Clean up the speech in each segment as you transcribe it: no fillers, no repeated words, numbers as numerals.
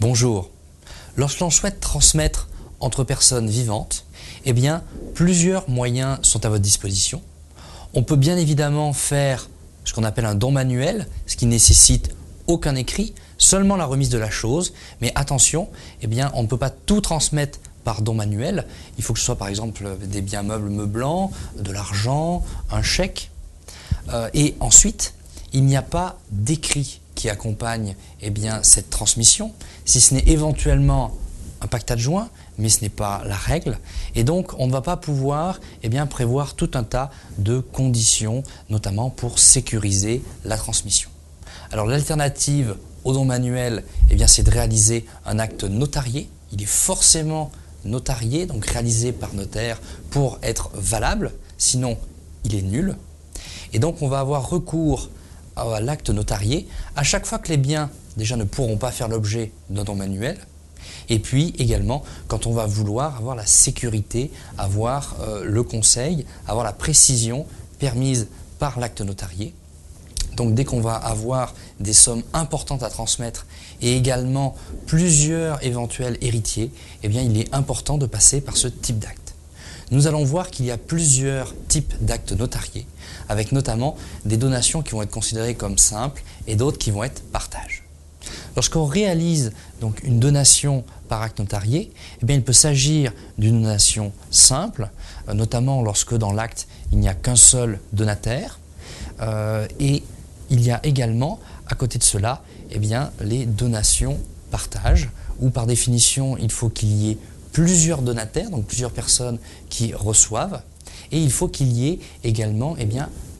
Bonjour. Lorsque l'on souhaite transmettre entre personnes vivantes, eh bien, plusieurs moyens sont à votre disposition. On peut bien évidemment faire ce qu'on appelle un don manuel, ce qui nécessite aucun écrit, seulement la remise de la chose. Mais attention, eh bien, on ne peut pas tout transmettre par don manuel. Il faut que ce soit par exemple des biens meubles meublants, de l'argent, un chèque. Et ensuite, il n'y a pas d'écrit qui accompagne cette transmission, si ce n'est éventuellement un pacte adjoint, mais ce n'est pas la règle. Et donc, on ne va pas pouvoir prévoir tout un tas de conditions, notamment pour sécuriser la transmission. Alors, l'alternative au don manuel, c'est de réaliser un acte notarié. Il est forcément notarié, donc réalisé par notaire pour être valable, sinon il est nul. Et donc, on va avoir recours à l'acte notarié à chaque fois que les biens déjà ne pourront pas faire l'objet d'un don manuel, et puis également quand on va vouloir avoir la sécurité, avoir le conseil, avoir la précision permise par l'acte notarié. Donc dès qu'on va avoir des sommes importantes à transmettre et également plusieurs éventuels héritiers, il est important de passer par ce type d'acte. Nous allons voir qu'il y a plusieurs types d'actes notariés, avec notamment des donations qui vont être considérées comme simples et d'autres qui vont être partage. Lorsqu'on réalise donc une donation par acte notarié, il peut s'agir d'une donation simple, notamment lorsque dans l'acte il n'y a qu'un seul donataire, et il y a également, à côté de cela, les donations partage, où par définition il faut qu'il y ait plusieurs donataires, donc plusieurs personnes qui reçoivent, et il faut qu'il y ait également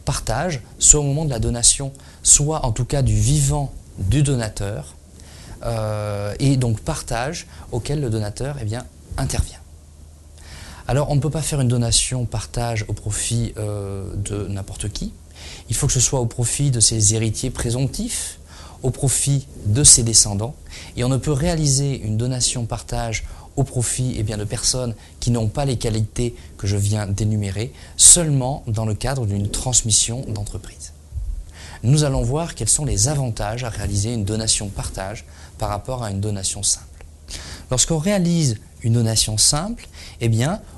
partage, soit au moment de la donation, soit en tout cas du vivant du donateur, et donc partage auquel le donateur intervient. Alors on ne peut pas faire une donation partage au profit de n'importe qui, il faut que ce soit au profit de ses héritiers présomptifs, au profit de ses descendants, et on ne peut réaliser une donation partage au profit de personnes qui n'ont pas les qualités que je viens d'énumérer, seulement dans le cadre d'une transmission d'entreprise. Nous allons voir quels sont les avantages à réaliser une donation partage par rapport à une donation simple. Lorsqu'on réalise une donation simple,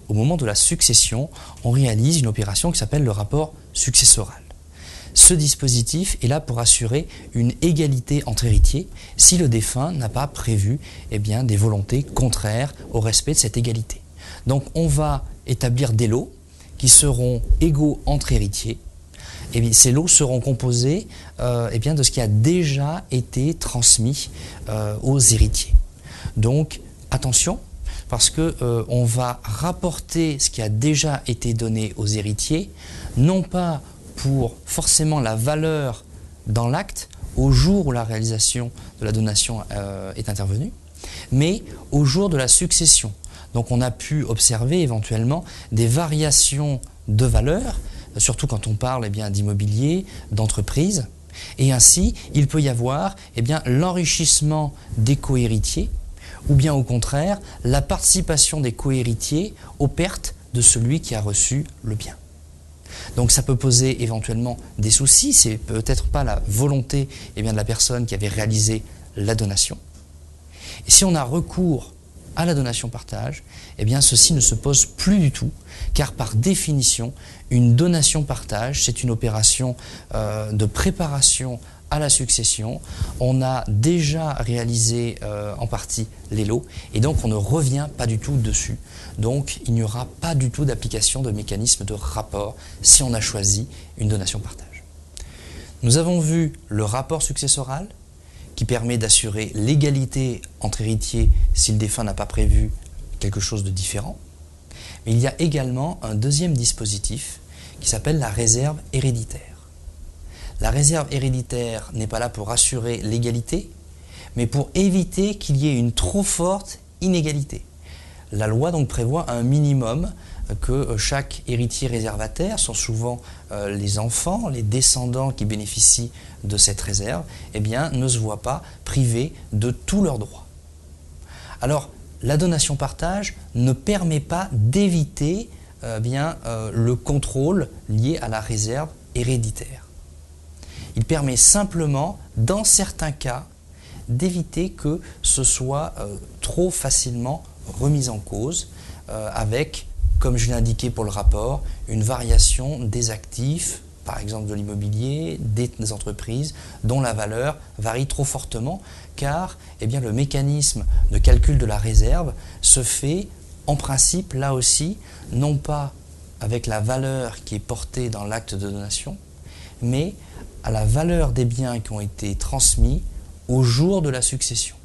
au moment de la succession, on réalise une opération qui s'appelle le rapport successoral. Ce dispositif est là pour assurer une égalité entre héritiers si le défunt n'a pas prévu des volontés contraires au respect de cette égalité. Donc on va établir des lots qui seront égaux entre héritiers. Et ces lots seront composés de ce qui a déjà été transmis aux héritiers. Donc attention, parce qu'on va rapporter ce qui a déjà été donné aux héritiers, non pas pour forcément la valeur dans l'acte au jour où la réalisation de la donation est intervenue, mais au jour de la succession. Donc on a pu observer éventuellement des variations de valeur, surtout quand on parle d'immobilier, d'entreprise, et ainsi il peut y avoir l'enrichissement des cohéritiers, ou bien au contraire la participation des cohéritiers aux pertes de celui qui a reçu le bien. Donc ça peut poser éventuellement des soucis, c'est peut-être pas la volonté de la personne qui avait réalisé la donation. Et si on a recours à la donation partage, ceci ne se pose plus du tout, car par définition, une donation partage, c'est une opération de préparation à la succession. On a déjà réalisé en partie les lots et donc on ne revient pas du tout dessus. Donc il n'y aura pas du tout d'application de mécanisme de rapport si on a choisi une donation partage. Nous avons vu le rapport successoral qui permet d'assurer l'égalité entre héritiers si le défunt n'a pas prévu quelque chose de différent. Mais il y a également un deuxième dispositif qui s'appelle la réserve héréditaire. La réserve héréditaire n'est pas là pour assurer l'égalité, mais pour éviter qu'il y ait une trop forte inégalité. La loi donc prévoit un minimum que chaque héritier réservataire, sont souvent les enfants, les descendants qui bénéficient de cette réserve, ne se voient pas privés de tous leurs droits. Alors, la donation partage ne permet pas d'éviter le contrôle lié à la réserve héréditaire. Il permet simplement, dans certains cas, d'éviter que ce soit trop facilement remis en cause avec, comme je l'ai indiqué pour le rapport, une variation des actifs, par exemple de l'immobilier, des entreprises, dont la valeur varie trop fortement, car eh bien, le mécanisme de calcul de la réserve se fait en principe, là aussi, non pas avec la valeur qui est portée dans l'acte de donation, mais à la valeur des biens qui ont été transmis au jour de la succession.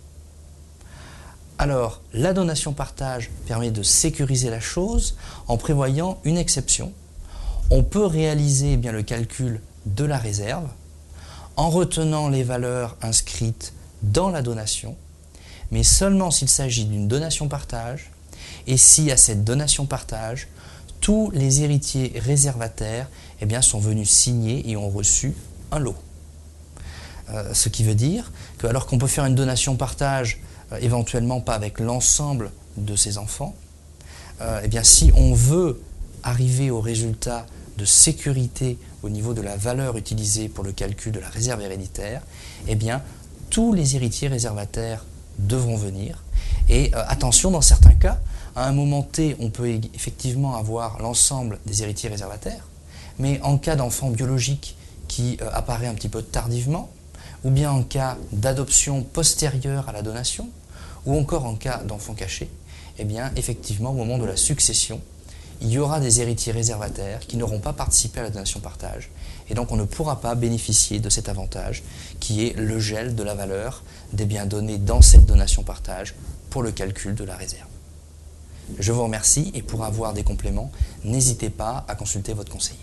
Alors, la donation-partage permet de sécuriser la chose en prévoyant une exception. On peut réaliser bien le calcul de la réserve en retenant les valeurs inscrites dans la donation, mais seulement s'il s'agit d'une donation-partage et si à cette donation-partage, tous les héritiers réservataires eh bien, sont venus signer et ont reçu un lot. Ce qui veut dire que alors qu'on peut faire une donation-partage éventuellement pas avec l'ensemble de ses enfants, eh bien, si on veut arriver au résultat de sécurité au niveau de la valeur utilisée pour le calcul de la réserve héréditaire, eh bien, tous les héritiers réservataires devront venir. Et attention, dans certains cas, à un moment T, on peut effectivement avoir l'ensemble des héritiers réservataires, mais en cas d'enfant biologique qui apparaît un petit peu tardivement, ou bien en cas d'adoption postérieure à la donation, ou encore en cas d'enfant caché, eh bien, effectivement, au moment de la succession, il y aura des héritiers réservataires qui n'auront pas participé à la donation-partage, et donc on ne pourra pas bénéficier de cet avantage qui est le gel de la valeur des biens donnés dans cette donation-partage pour le calcul de la réserve. Je vous remercie et pour avoir des compléments, n'hésitez pas à consulter votre conseiller.